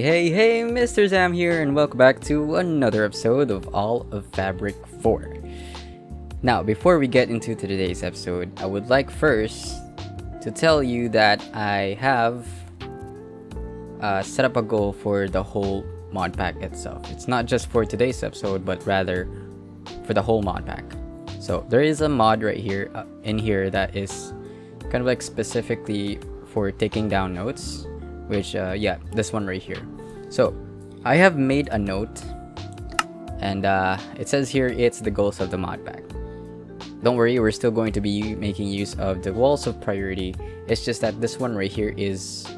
Hey, Mr. Zam here, and welcome back to another episode of All of Fabric 4. Now, before we get into today's episode, I would like first to tell you that I have set up a goal for the whole mod pack itself. It's not just for today's episode, but rather for the whole mod pack. So there is a mod right here in here that is kind of like specifically for taking down notes, which this one right here. So I have made a note, and it says here it's the goals of the mod pack. Don't worry, we're still going to be making use of the walls of priority. It's just that this one right here is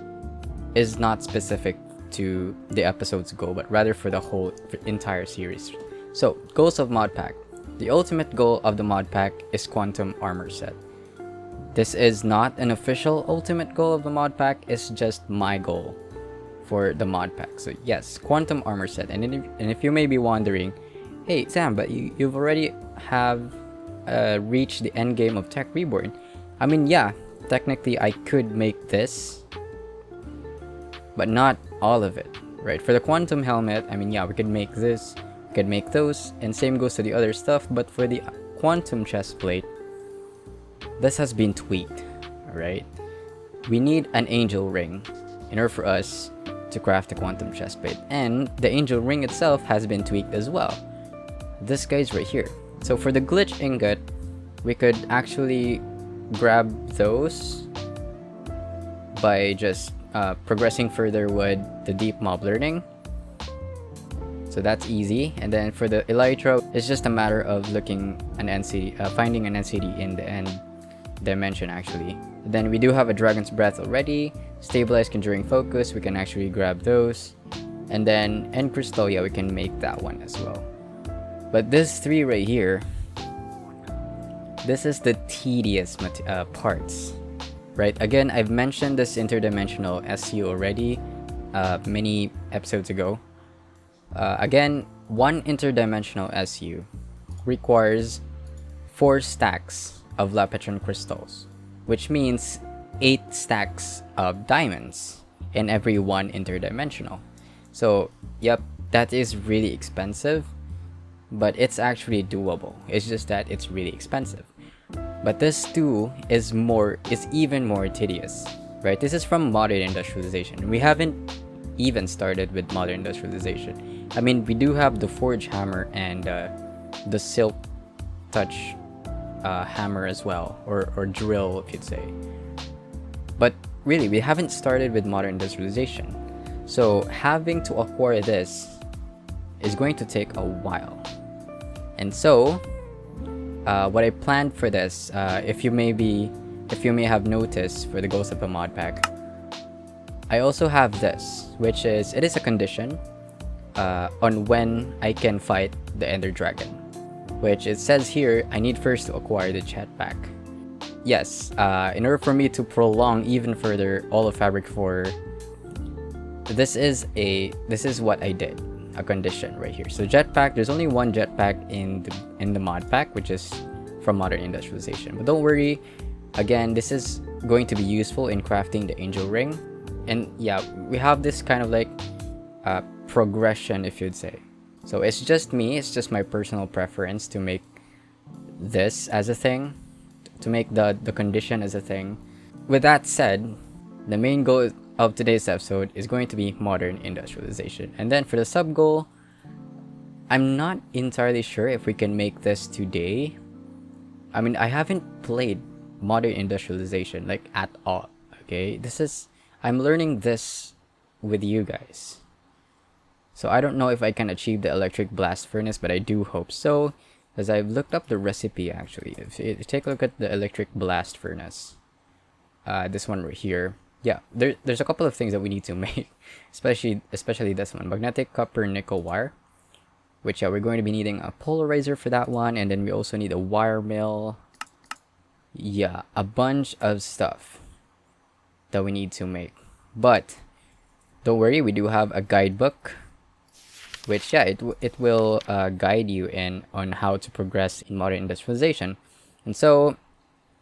not specific to the episode's goal, but rather for the whole entire series. So goals of mod pack. The ultimate goal of the mod pack is quantum armor set. This is not an official ultimate goal of the mod pack, it's just my goal for the mod pack. So yes, quantum armor set. And if you may be wondering, hey Sam, but you've already have reached the end game of Tech Reborn. I mean, yeah, technically I could make this, but not all of it, right? For the quantum helmet, I mean, yeah, we could make this, we could make those, and same goes to the other stuff. But for the quantum chest plate, this has been tweaked, alright? We need an angel ring in order for us to craft the quantum chest plate, and the angel ring itself has been tweaked as well. This guy's right here. So for the glitch ingot, we could actually grab those by just progressing further with the deep mob learning. So that's easy. And then for the elytra, it's just a matter of looking an NCD, finding an NCD in the end dimension actually. Then we do have a dragon's breath already. Stabilize conjuring focus, we can actually grab those. And then end crystal, yeah, we can make that one as well. But this three right here, this is the tedious parts, right? Again, I've mentioned this interdimensional SU already many episodes ago. Again, one interdimensional SU requires 4 stacks of Lapetron crystals, which means 8 stacks of diamonds in every one interdimensional. So, yep, that is really expensive, but it's actually doable. It's just that it's really expensive. But this too is even more tedious, right? This is from Modern Industrialization. We haven't even started with Modern Industrialization. I mean, we do have the Forge Hammer and the Silk Touch hammer as well, or drill if you'd say. But really, we haven't started with Modern Industrialization. So having to acquire this is going to take a while. And so, what I planned for this, if you may have noticed for the goals of the mod pack, I also have this, which is it is a condition on when I can fight the Ender Dragon, which it says here I need first to acquire the Jetpack. Yes, in order for me to prolong even further all of Fabric 4, this is what I did. A condition right here. So Jetpack, there's only one Jetpack in the mod pack, which is from Modern Industrialization. But don't worry, again, this is going to be useful in crafting the angel ring. And yeah, we have this kind of like progression, if you'd say. So it's just my personal preference to make this as a thing, to make the condition as a thing. With that said, the main goal of today's episode is going to be Modern Industrialization. And then for the sub goal, I'm not entirely sure if we can make this today. I mean, I haven't played Modern Industrialization like at all, okay? I'm learning this with you guys. So I don't know if I can achieve the electric blast furnace, but I do hope so, as I've looked up the recipe actually. If you take a look at the electric blast furnace, this one right here, yeah, there's a couple of things that we need to make, especially this one, magnetic copper nickel wire, which we're going to be needing a polarizer for that one, and then we also need a wire mill. Yeah, a bunch of stuff that we need to make. But don't worry, we do have a guidebook, which it will guide you on how to progress in Modern Industrialization. And so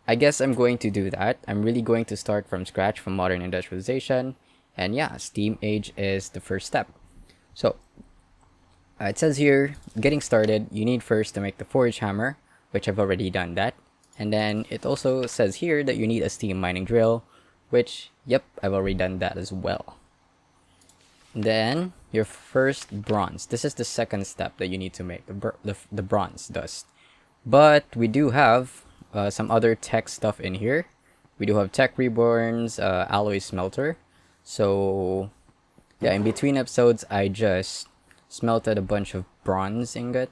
I guess I'm going to do that. I'm really going to start from scratch from Modern Industrialization, And yeah, steam age is the first step. So it says here, getting started, you need first to make the forge hammer, which I've already done that. And then it also says here that you need a steam mining drill, which, yep, I've already done that as well. Then your first bronze. This is the second step that you need to make, the bronze dust. But we do have some other tech stuff in here. We do have tech reborns, alloy smelter. So yeah, in between episodes, I just smelted a bunch of bronze ingot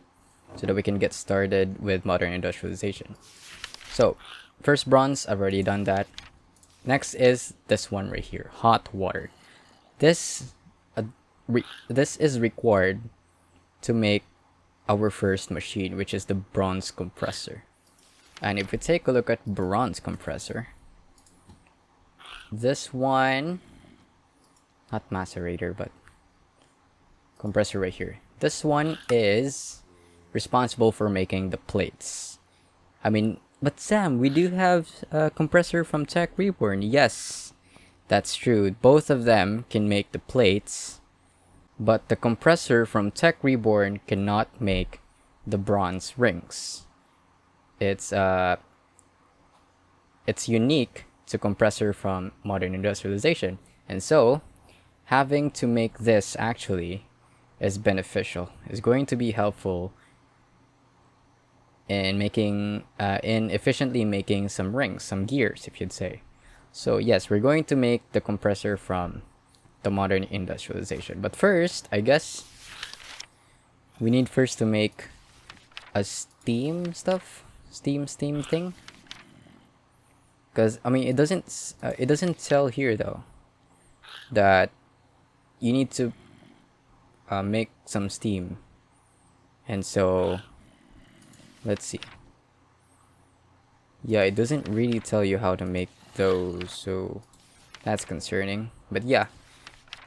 so that we can get started with modern industrialization. So first bronze, I've already done that. Next is this one right here, hot water. This is required to make our first machine, which is the bronze compressor. And if we take a look at bronze compressor, this one, not macerator, but compressor right here. This one is responsible for making the plates. I mean, but Sam, we do have a compressor from Tech Reborn. Yes, that's true. Both of them can make the plates, but the compressor from Tech Reborn cannot make the bronze rings. It's unique to compressor from modern industrialization, and so having to make this actually is beneficial. It's going to be helpful in making in efficiently making some rings, some gears, if you'd say. So yes, we're going to make the compressor from the modern industrialization. But first, I guess we need first to make a steam thing. Because I mean, it doesn't tell here though that you need to make some steam, and so let's see. Yeah, it doesn't really tell you how to make those, so that's concerning. But yeah,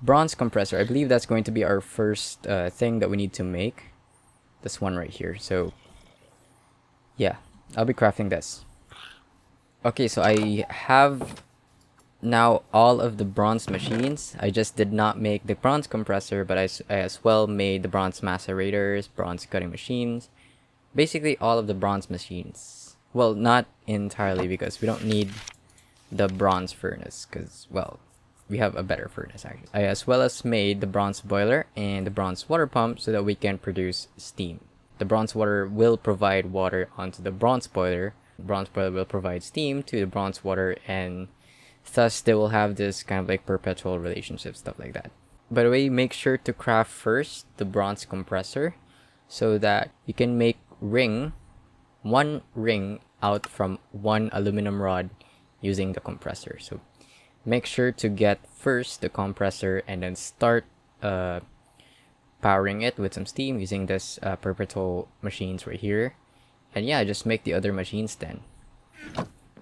bronze compressor, I believe that's going to be our first thing that we need to make. This one right here. So yeah, I'll be crafting this. Okay, so I have now all of the bronze machines. I just did not make the bronze compressor, but I as well made the bronze macerators, bronze cutting machines, basically all of the bronze machines. Well, not entirely, because we don't need the bronze furnace, because, well, we have a better furnace actually. I as well as made the bronze boiler and the bronze water pump so that we can produce steam. The bronze water will provide water onto the bronze boiler. The bronze boiler will provide steam to the bronze water, and thus they will have this kind of like perpetual relationship, stuff like that. By the way, make sure to craft first the bronze compressor so that you can make one ring out from one aluminum rod using the compressor. So make sure to get first the compressor and then start powering it with some steam using this perpetual machines right here. And yeah, just make the other machines then.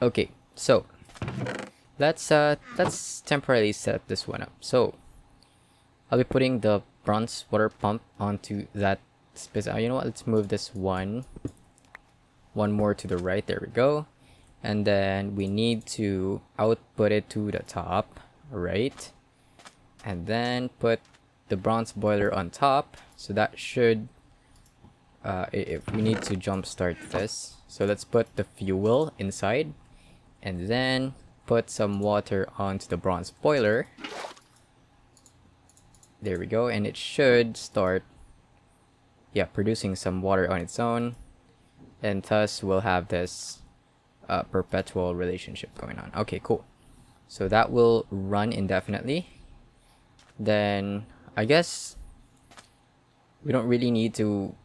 Okay, so let's temporarily set this one up. So I'll be putting the bronze water pump onto that space. You know what? Let's move this one more to the right. There we go. And then we need to output it to the top, right? And then put the bronze boiler on top. So that should if we need to jumpstart this. So let's put the fuel inside and then put some water onto the bronze boiler. There we go, and it should start producing some water on its own, and thus we'll have this perpetual relationship going on. Okay, cool. So that will run indefinitely. Then I guess we don't really need to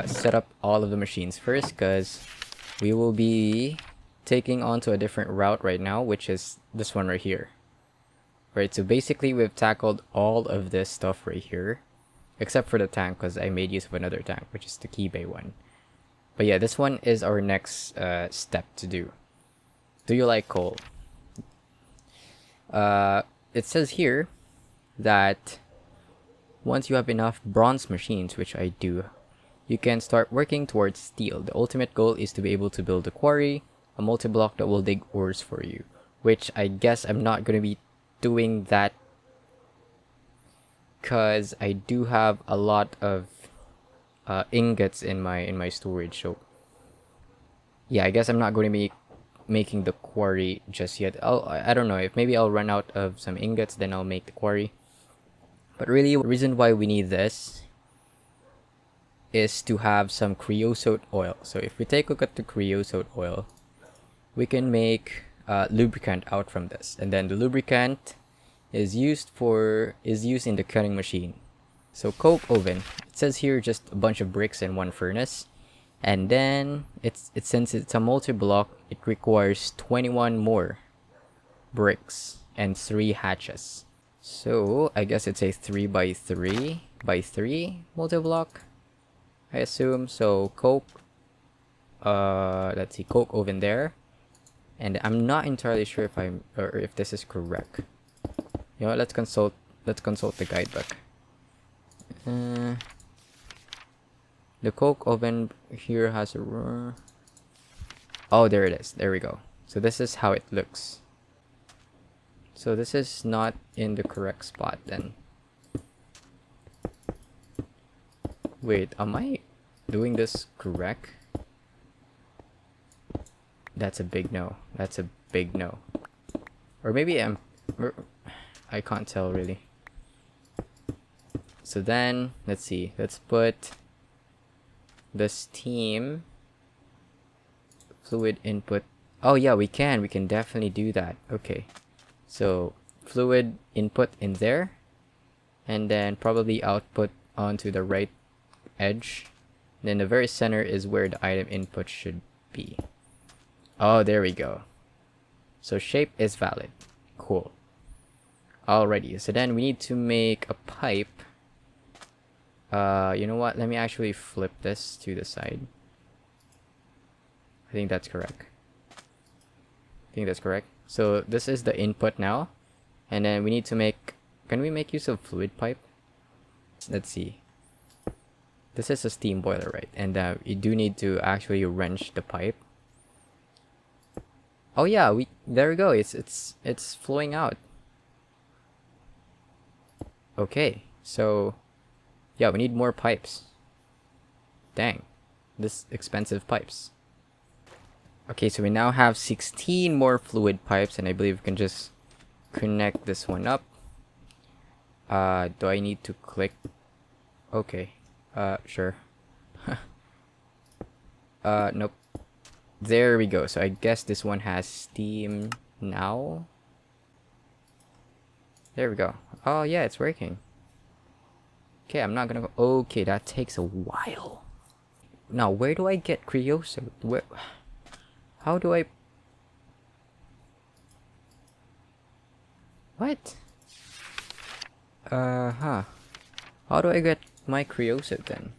set up all of the machines first, because we will be taking onto a different route right now, which is this one right here. Right, so basically we've tackled all of this stuff right here, except for the tank, because I made use of another tank, which is the key bay one. But yeah, this one is our next step to do. Do you like coal? It says here that once you have enough bronze machines, which I do, you can start working towards steel. The ultimate goal is to be able to build a quarry, a multi-block that will dig ores for you, which I guess I'm not going to be doing that because I do have a lot of ingots in my storage. So yeah, I guess I'm not going to be making the quarry just yet. I don't know, if maybe I'll run out of some ingots, then I'll make the quarry. But really, the reason why we need this is to have some creosote oil. So if we take a look at the creosote oil, we can make lubricant out from this, and then the lubricant is used in the cutting machine. So coke oven, it says here just a bunch of bricks and one furnace, and then since it's a multi-block, it requires 21 more bricks and 3 hatches. So I guess it's a 3 by 3 by 3 multi-block, I assume. So coke, let's see, coke oven there, and I'm not entirely sure if this is correct. You know what, let's consult the guidebook. The coke oven here has a oh, there it is, there we go. So this is how it looks. So this is not in the correct spot then. Wait, am I doing this correct? That's a big no. That's a big no. Or maybe I can't tell really. So then, let's see. Let's put the steam fluid input. Oh yeah, we can definitely do that. Okay. So fluid input in there, and then probably output onto the right edge. Then the very center is where the item input should be. Oh, there we go. So shape is valid. Cool. Alrighty, so then we need to make a pipe. You know what? Let me actually flip this to the side. I think that's correct. So this is the input now. And then we need to make... Can we make use of fluid pipe? Let's see. This is a steam boiler, right? And you do need to actually wrench the pipe. Oh yeah, there we go. It's flowing out. Okay, so yeah, we need more pipes. Dang, this expensive pipes. Okay, so we now have 16 more fluid pipes, and I believe we can just connect this one up. Do I need to click? Okay, sure. Nope. There we go. So I guess this one has steam now. There we go. Oh yeah, it's working. Okay, I'm not gonna go. Okay, that takes a while. Now, where do I get creosote? Where? How do I? What? How do I get my creosote then?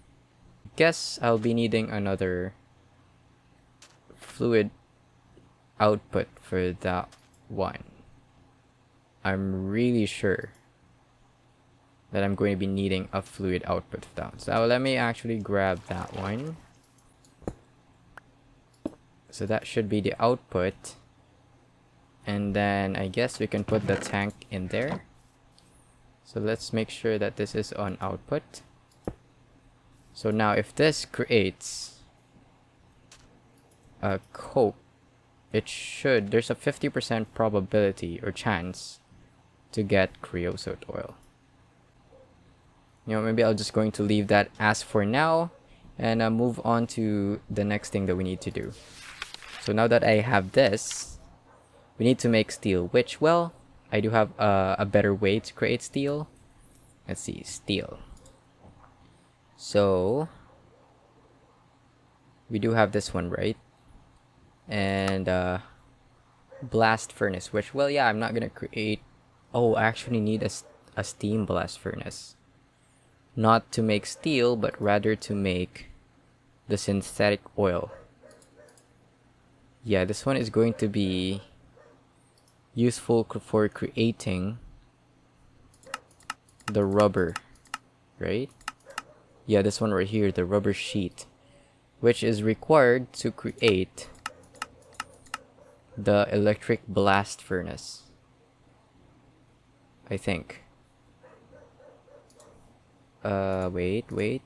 Guess I'll be needing another fluid output for that one. I'm really sure that I'm going to be needing a fluid output for that. So let me actually grab that one. So that should be the output. And then I guess we can put the tank in there. So let's make sure that this is on output. So now if this creates a coke, there's a 50% probability or chance to get creosote oil. You know, maybe I'll just going to leave that as for now and move on to the next thing that we need to do. So now that I have this, we need to make steel, which, well, I do have a better way to create steel. Let's see, steel. So we do have this one, right? And blast furnace, which, well, yeah, I'm not gonna create. Oh, I actually need a steam blast furnace, not to make steel, but rather to make the synthetic oil. Yeah, this one is going to be useful for creating the rubber, right? Yeah, this one right here, the rubber sheet, which is required to create the electric blast furnace, I think. Wait.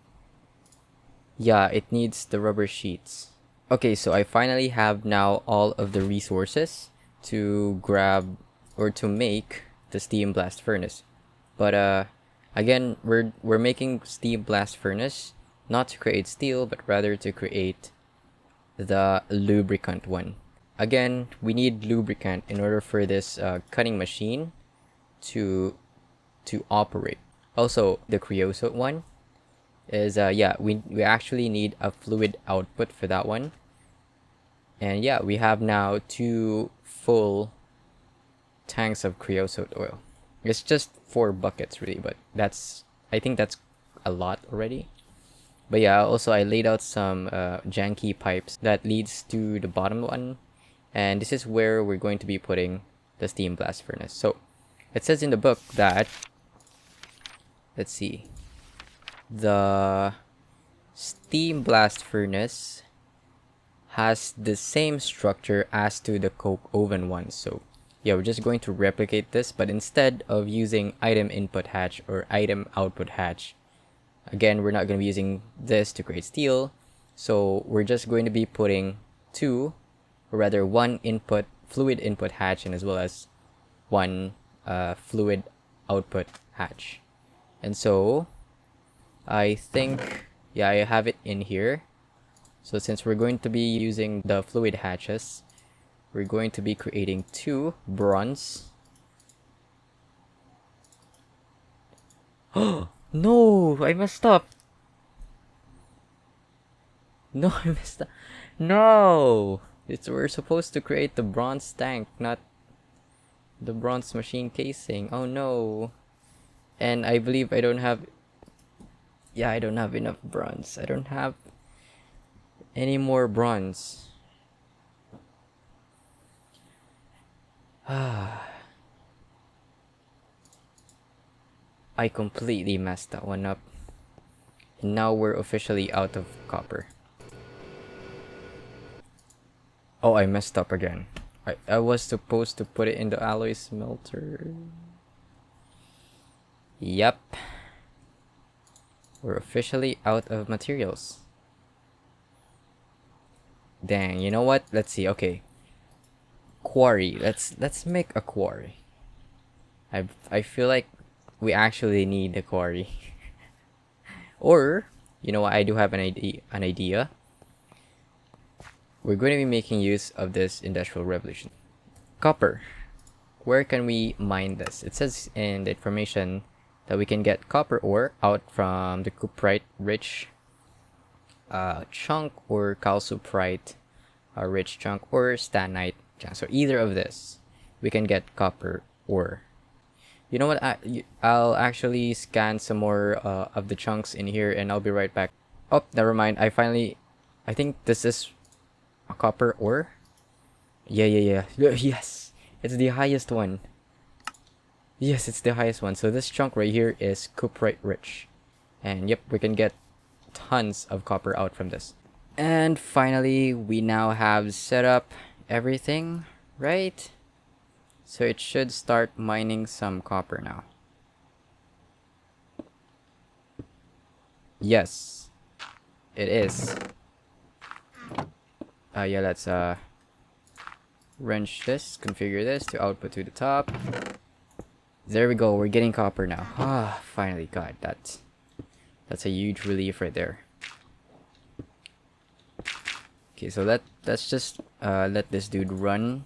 Yeah, it needs the rubber sheets. Okay, so I finally have now all of the resources to grab or to make the steam blast furnace. But again, we're making steam blast furnace not to create steel, but rather to create the lubricant one. Again, we need lubricant in order for this cutting machine to operate. Also, the creosote one is yeah, we actually need a fluid output for that one. And yeah, we have now 2 full tanks of creosote oil. It's just 4 buckets really, but I think that's a lot already. But yeah, also I laid out some janky pipes that leads to the bottom one, and this is where we're going to be putting the steam blast furnace. So it says in the book that, let's see, the steam blast furnace has the same structure as to the coke oven one. So yeah, we're just going to replicate this, but instead of using item input hatch or item output hatch, again, we're not going to be using this to create steel. So we're just going to be putting 2, or rather 1 input fluid input hatch, and as well as 1 fluid output hatch. And so I think, yeah, I have it in here. So since we're going to be using the fluid hatches, we're going to be creating 2 bronze. Oh no, I messed up. No, I messed up. No, we're supposed to create the bronze tank, not the bronze machine casing. Oh no. And I believe I don't have, yeah, I don't have enough bronze. I don't have any more bronze. I completely messed that one up. And now we're officially out of copper. Oh, I messed up again. I was supposed to put it in the alloy smelter. Yep. We're officially out of materials. Dang, you know what? Let's see. Okay. Quarry. Let's make a quarry. I feel like we actually need a quarry. Or, you know what? I do have an idea. We're going to be making use of this industrial revolution. Copper. Where can we mine this? It says in the information that we can get copper ore out from the cuprite rich chunk, or calciprite rich chunk, or stannite chunk. So either of this, we can get copper ore. You know what? I'll actually scan some more of the chunks in here, and I'll be right back. Oh, never mind. I think this is a copper ore. Yeah. Yes, it's the highest one. Yes, it's the highest one. So this chunk right here is cuprite rich, and yep, we can get tons of copper out from this. And finally, we now have set up everything, right? So it should start mining some copper now. Yes, it is. Yeah, let's wrench this, configure this to output to the top. There we go, we're getting copper now. Ah, finally. God, that's a huge relief right there. Okay, so let's just let this dude run,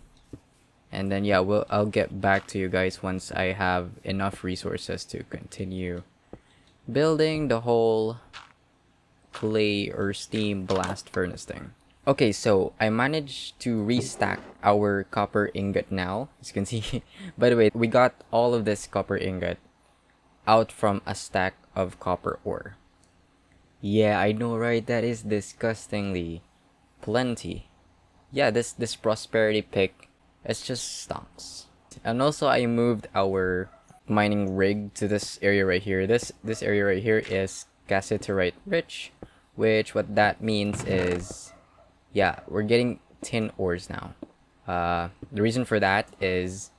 and then yeah, I'll get back to you guys once I have enough resources to continue building the whole clay or steam blast furnace thing. Okay, so I managed to restack our copper ingot now, as you can see. By the way, we got all of this copper ingot out from a stack of copper ore. Yeah, I know, right? That is disgustingly plenty. Yeah, this prosperity pick, it's just stonks. And also I moved our mining rig to this area right here. This area right here is cassiterite rich, which what that means is, yeah, we're getting tin ores now. The reason for that is,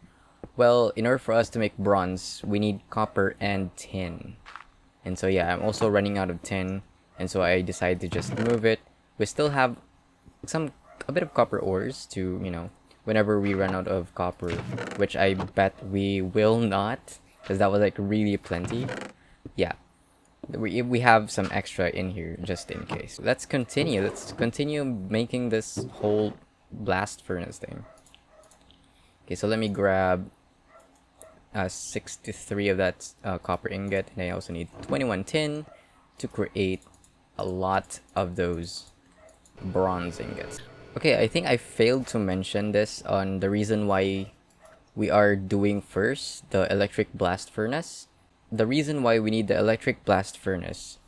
well, in order for us to make bronze, we need copper and tin. And so yeah, I'm also running out of tin, and so I decided to just remove it. We still have a bit of copper ores to, whenever we run out of copper, which I bet we will not, because that was like really plenty. Yeah, we have some extra in here just in case. Let's continue making this whole blast furnace thing. Okay, so let me grab 63 of that copper ingot, and I also need 21 tin to create a lot of those bronze ingots. Okay, I think I failed to mention this on the reason why we are doing first the electric blast furnace. The reason why we need the electric blast furnace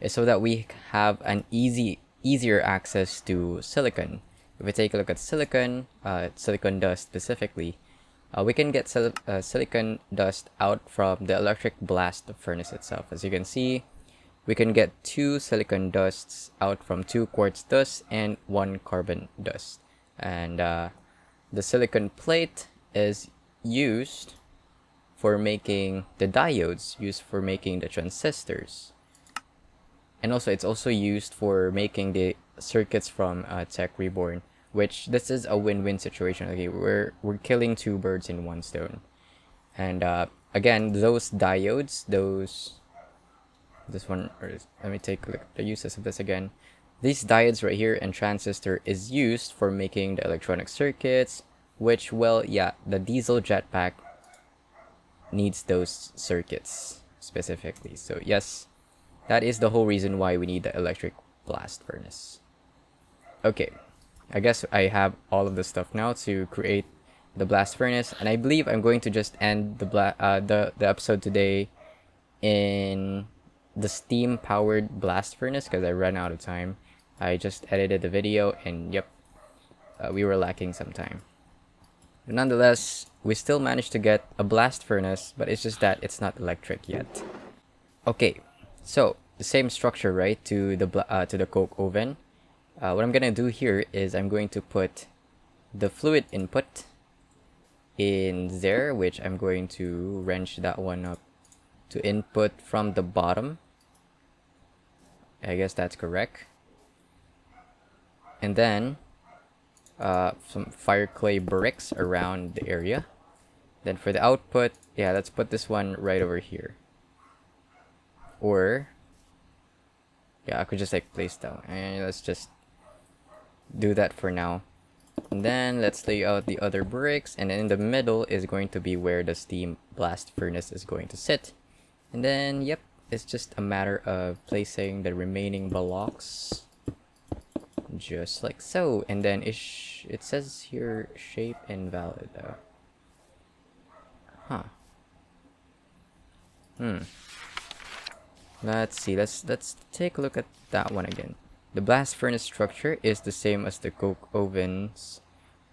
is so that we have an easier access to silicon. If we take a look at silicon, silicon dust specifically, we can get silicon dust out from the electric blast furnace itself. As you can see, we can get 2 silicon dusts out from 2 quartz dust and 1 carbon dust. And the silicon plate is used for making the diodes, used for making the transistors. And also, it's also used for making the circuits from Tech Reborn, which this is a win-win situation. Okay, we're killing 2 birds in 1 stone. And again, those diodes, let me take a look at the uses of this again. These diodes right here and transistor is used for making the electronic circuits, which, well, yeah, the diesel jetpack needs those circuits specifically. So yes, that is the whole reason why we need the electric blast furnace. Okay, I guess I have all of the stuff now to create the blast furnace, and I believe I'm going to just end the episode today in the steam powered blast furnace because I ran out of time. I just edited the video, and yep, we were lacking some time. But nonetheless, we still managed to get a blast furnace, but it's just that it's not electric yet. Okay, so the same structure, right, to the coke oven. What I'm gonna do here is I'm going to put the fluid input in there, which I'm going to wrench that one up to input from the bottom. I guess that's correct. And then some fire clay bricks around the area. Then for the output, yeah, let's put this one right over here. Or yeah, I could just like place down, and let's just do that for now. And then let's lay out the other bricks, and then in the middle is going to be where the steam blast furnace is going to sit. And then yep, it's just a matter of placing the remaining blocks just like so. And then it says here shape invalid though. Let's see, let's take a look at that one again. The blast furnace structure is the same as the coke ovens,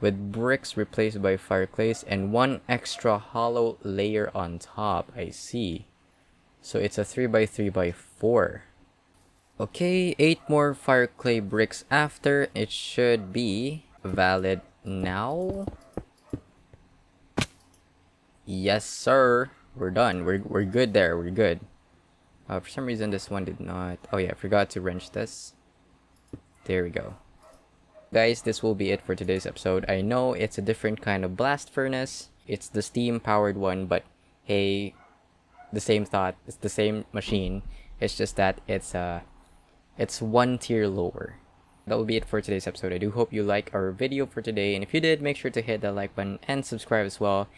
with bricks replaced by fire clays and 1 extra hollow layer on top. I see. So it's a 3x3x4. Okay, 8 more fire clay bricks after. It should be valid now. Yes, sir. We're done. We're good there. We're good. For some reason, this one did not. Oh yeah, I forgot to wrench this. There we go. Guys, this will be it for today's episode. I know it's a different kind of blast furnace. It's the steam powered one, but hey, the same thought. It's the same machine. It's just that it's 1 tier lower. That will be it for today's episode. I do hope you like our video for today, and if you did, make sure to hit the like button and subscribe as well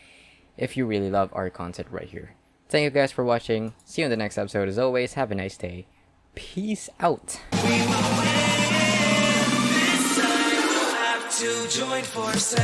if you really love our content right here. Thank you guys for watching. See you in the next episode. As always, have a nice day. Peace out. To join forces.